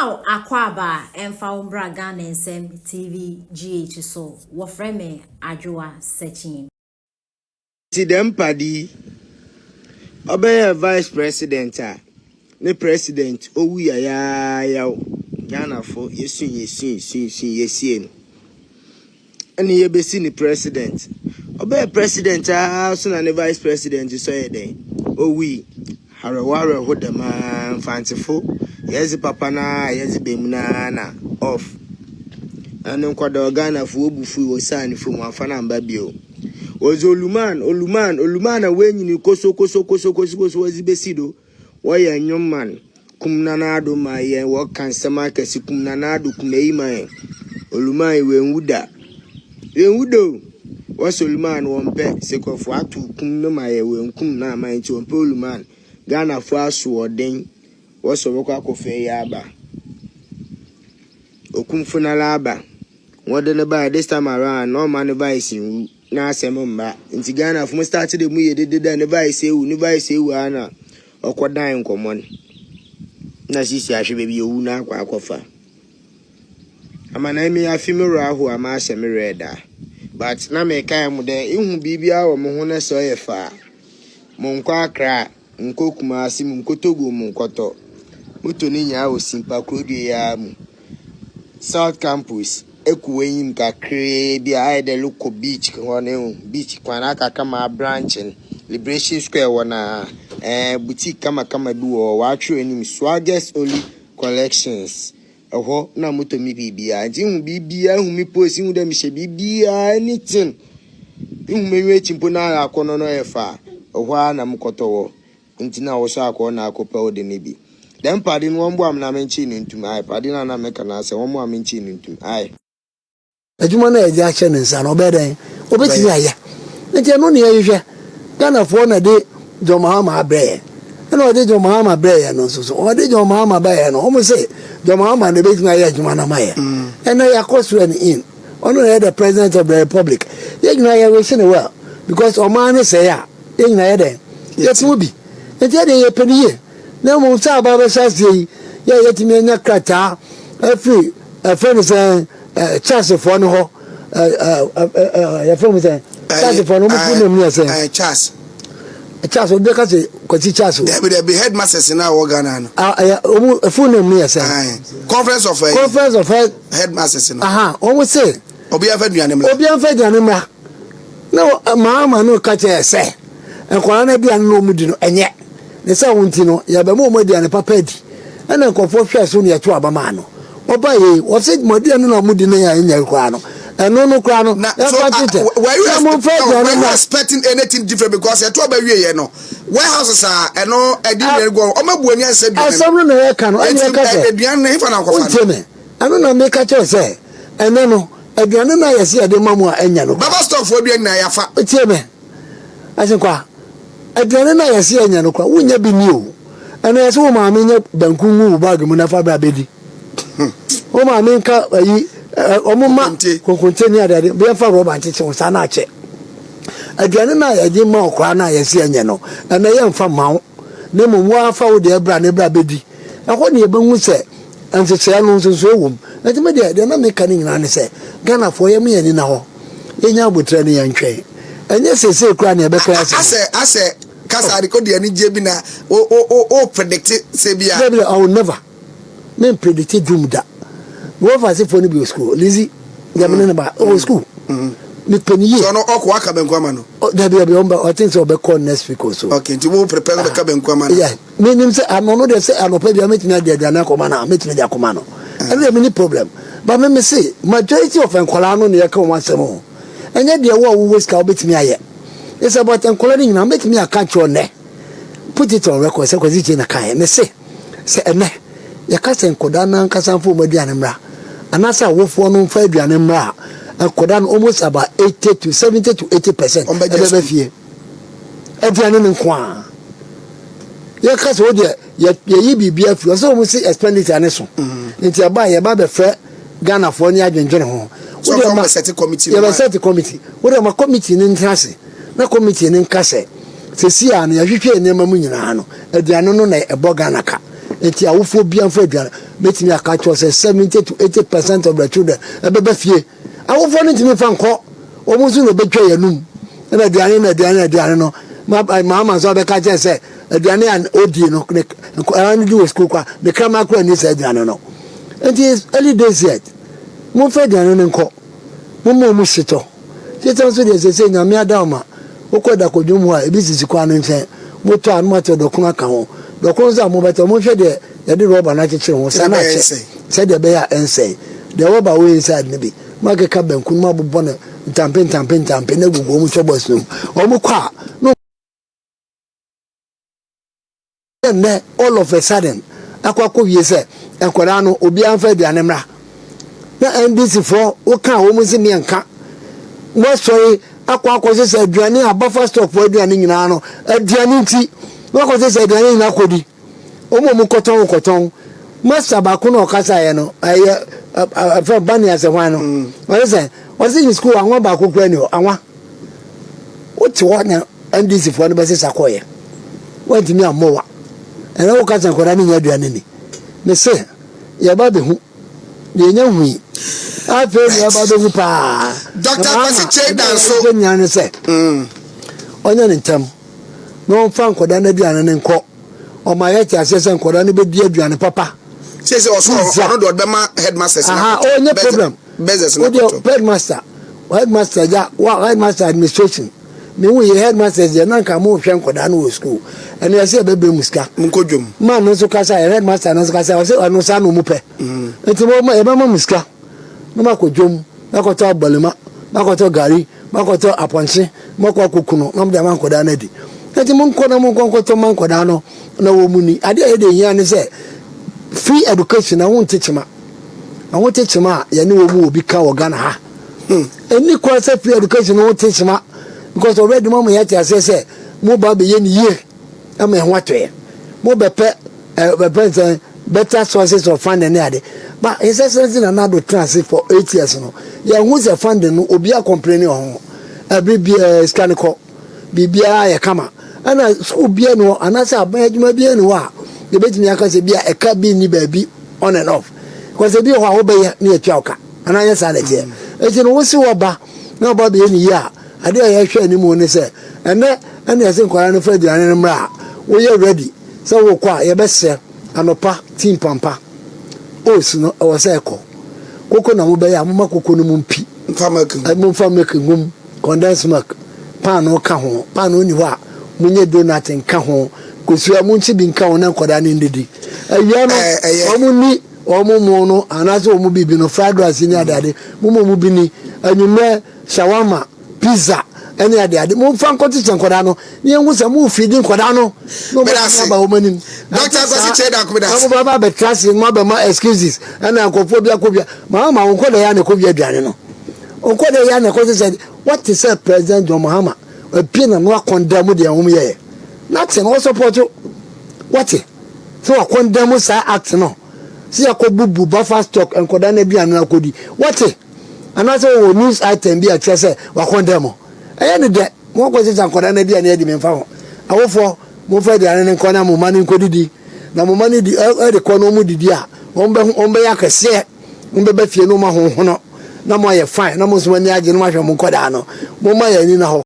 Wow, Akwaba, Umbra Ghana and Sem TV GH so Wofreme Ajua searching. See them paddy. Obey vice president. The president. Oh we are ya Ghanafuo. Yes. And he be seen the president. Obey president. So na the vice president. You say then. Oh we. Harawara hold the man fanciful. Yes, papa na yes bemuna na off. And then kwada Ghanafuo bufu was signed from one fan and babio. Was Oluman when you koso was besido. Why a young man? Kumnanado my work can samaka sikumnanado kumeima. Olumai when wuda. Then wudo was Oluman one pet sake of what to kumno my when kumna my to Oluman. Ghanafuo sworden was a rock of yaba. Okumfunalaba. What did about this time around? No man advising. Na semomba nti Ghana from start the mu ye did the advice you never say ana okwadan common na sisi ahwe be wu na akwa akofa amana mi afimura ho ama semreda but na me kan mu de ihu bibia wo mo ho na so ye fa mo nkwa akra nkokuma asim nkotogo mo nkoto muto ni nya o simpa krodu ya mu South Campus ekuwenyin kakre bi a de local beach kone beach kwana kama branching Liberation Square wana boutique kama bi wo wa atwe anim Swaggers Only Collections eho na moto mi bibia nti hu bibia hu mi post hu de mi hye bibia anything hu menwe chimpo na akono no efa eho na mkoto wo nti na wo so akọ na akopa o de ne bi dem padi no wombo am na menchi ni ntum ai padi na meka na se wombo am menchi ni ntum ai adwuma na eje ache ne nsa na obeden obetini aya nti no ne yehwe Ghanafuo na de John Mahama abre na o de John Mahama abre no so o de John Mahama abre no o mo say John Mahama na betini aya adwuma na maye and na yakoso en in ono na the president of the republic yegina ya we shine well because o man say ya yegina ya den yetu bi nti de ye peniye na mo sa ba ba sa sei ya yetimi anya krata afi afeni Charles for no ho ya from say Charles for no mu no say Charles obi ka say kwati Charles there be headmasters na wo Ghana no o phone name no say conference of headmasters no o say obi afa duane mra no Mahama no ka say enkwara na bia no mu di no enye ne say wonti no ya be mo duane papa di na nkofo hwe so no ya tu abama no oba ye o say modi no na mudi na ya nya kwa no eno no kwa no were you expecting anything different because you to ba wie ye no warehouses are eno edi go o mabu ani ansa bi asam no ya ka no ani ka say eduan na ifa na kofa no eno na make ka say eno no eduan na ya se ade mamu a anya no baba store for bi na ya fa tieme asenkwa eduan na ya se anya no kwa wonya bi ni o eno ya se wo ma anya banku ngu bag mu na fa ba bedi o ma me nka ayi omuma konkonte ni adade be fa roba ncheche won na ache aduane na yaje ma okra na yesi anye no na ye mfa mawo ne mo wa fa wo de ebra ne bra bedi ehọ ne ebehu se ancheche no nso ewom na ti me de na me kan nyina ne se Ghanafuo ye me yani na ho enya abotra ne yantwe enye sese kura ne be kra se ase kasa record ye ni je bi na o predict se bia I will never men predict doom da wo fa se phone bi school Lizzy yamene ba o school me peniye so no okwa aka benkwama no da bi omba I think so be call next week also okay nti wo prepare be ka benkwama yeah me nim say anono de say anopa bi ametina de na akoma na ametina de akoma no and there many problem but me say majority of enkola no ne yaka o masemo enye de wo waste ka obetimi aye it's about enkola ni na metimi aka cho ne put it on record say kwazi na kai me say ene yakasa enkoda na nkasa mfo maduane mra anasa wofo no mfa aduane mra enkoda no almost about 80 to 70 to 80% ebe fie aduane no kwa yakasa wo de ye bibia fi so mo si expenditure ne so nti aba ye ba be fe Ghanafuo ni adwenjene ho wo de ma set committee ye set committee wo de ma committee ni ntrase na committee ni nkase sesi a na ya hwehwe enema mu nyina no aduane no na ebo Ghana ka enti awofo bia mfa aduane betimi aka cho say 70 to 80% of the children ebebe fie awofo no ntimi fa nko omusu no betwa yanum na aduane no mama so be ka che say aduane an odi no an do school kwa the kama kwa ni say aduane no it is early days yet mo fa aduane no nko mo mu sito sito so dey say nyame adama okoda kodwum a ebi sisi kwa no nfen moto anu mato dokun aka ho dokun za mo beto mo hwe de yede rubber na kekere ho sana che say de be ya ense the rubber we inside ne bi makeka bankun ma bobbo na ntampe na gugu mu chobos no o mu kwa no ne all of a sudden akwakọ wie say enkwara no obi anfa aduane mra na NDC for o kan o mu si me nka mo sorry akwa se aduane abafa stock for aduane nyina no aduane nti wo se aduane nyina kodi o mu koton master ba ko no kasa ye no aye from bani as one no what say in school anwa ba ko kura ni anwa o ti wona NDC for no be se sakoye what mi amowa ene wo kasa ko ni aduane ni me se ye ba be hu ye nya hui afi ye ba be hu pa Dr. Kwasi Chedan so nyane se onya ntam no fa nkoda na aduane ne nko o ma ye ti asese nkoda ne be di aduane papa say also no do be ma headmasters na no problem business na headmaster ja headmaster administration me we headmaster je na nka mo hwe nkoda no school ene ye se be be muska nkodwom man no so kasa headmaster no so kasa o se anu sa no mu pe enti mo e be ma muska no makodwom makoto abalema makoto gari makoto aponche makwa kokuno na mde man koda na di enti mo nkoda mo nkoto man koda no na wo muni ade e de hia ne se free education I won't teach ma ya ni wo mu obi ka wo Ghana ha any course free education I won't teach ma because already mama ya tia say mo ba be ye ni ye am e ho atoe mo be better sources of funding ade but his excellency na do transit for 8 years no ya hu se funding no obi a complain ho every scan ko bibia ya kama ana school bia no anasa aban adwuma bia no wa the betimi aka se bia eka bi ni baabi on and off because bi ho a wo be ya na etwa oka ana anya sa leje eti no wo si wo ba na ba be ni ya ade ya hwe ni mu ni se ene ya se nkwara no fa duane no mra wo ye ready so wo kwa ye be se anopa team pampa o si no o se ko koko na mo be ya mo makoko no mu mpi mfa make ngum condensed milk pan o ka ho pan o ni ho a munye donut nka ho kosua munchi bi nka ho na nkoda ne ndidi awia no omuni omumu no anaso omu bibi no fried rice ni adade mumu bi ni anyume shawarma pizza ene adade mu fa nkote nkoda no ni engu se mu feeding nkoda no no ba omanim Dr. Kwasi Chedan kumida amu baba be trust mo be ma excuses ana akofo bia ko bia mama nkoda ya ne ko bia aduane no nkoda ya ne ko se what is President John Mahama apie na no condemn de ahum ye nothing no support what so condemn say act no see akobubu buffer stock enkoda na bia na akodi what and also we news item bia che say wa condemn eh ne de mo ko se enkoda na bia na edi memfa ho awofo mo fa de ane nkona mo mani nkodidi na mo mani di e de kono mo didi a ombe yakese ombe ba fie no ma ho no na mo ye fine na mo so mani age no ma hwe mo nkoda no mo ma ya ni na ho